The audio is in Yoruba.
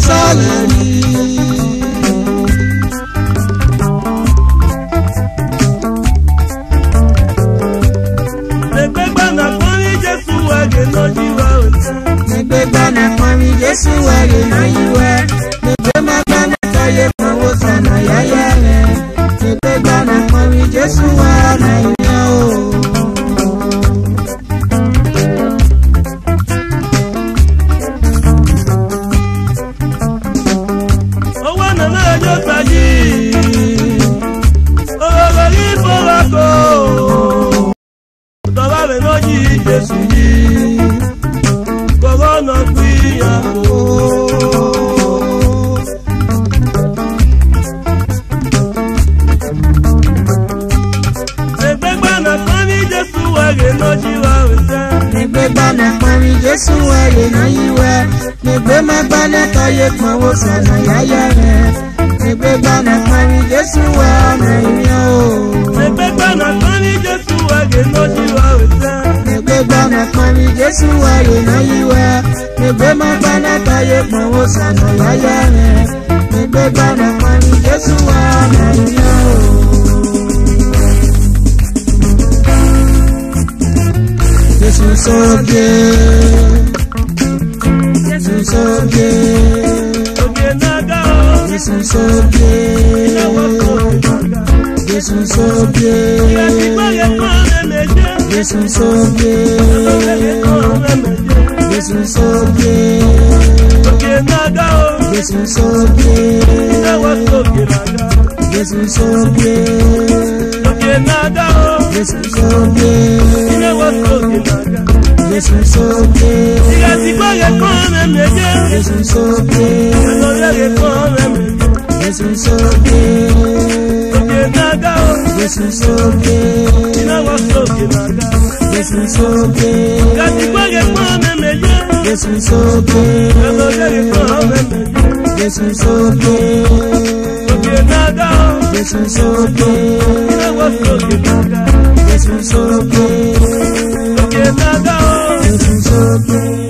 saleri. Negbegba na kwami Jesu wari na yiwe. Negbegba na kaye mawo sana yaya re. Negbegba na kwami Jesu wari na yiwe o. Owa na na yo taji. Owa bari forako. Toba be no ji Jesu ji. Corona kuya o. Negbegba na kwami Jesu wari no jiwa wese. Negbegba na kwami Jesu wari na yiwe. Negbegba na kaye mawo sana yaya re. Negbegba na kwami Jesu wari na yiwe o. Negbegba na kwami Jesu wari no jiwa wese. Negbegba na kwami Jesu wari na yiwe. Negbegba na kaye mawo sana yaya re. Negbegba na kwami Jesu wari na yiwe o. Jesu so good. Jesu so good. Oge naga o. Jesu so good. Jesu so good. Jesu so good. Jesu so good. Oge naga o. Jesu so good. Jesu so good. Oge naga o. Jesu so good. Jesu so good. Jesu so good. Jesu so good. Jesu so good. Jesu so good. Jesu so good. Jesu so good. Jesu so good. Jesu so good. Jesu so good.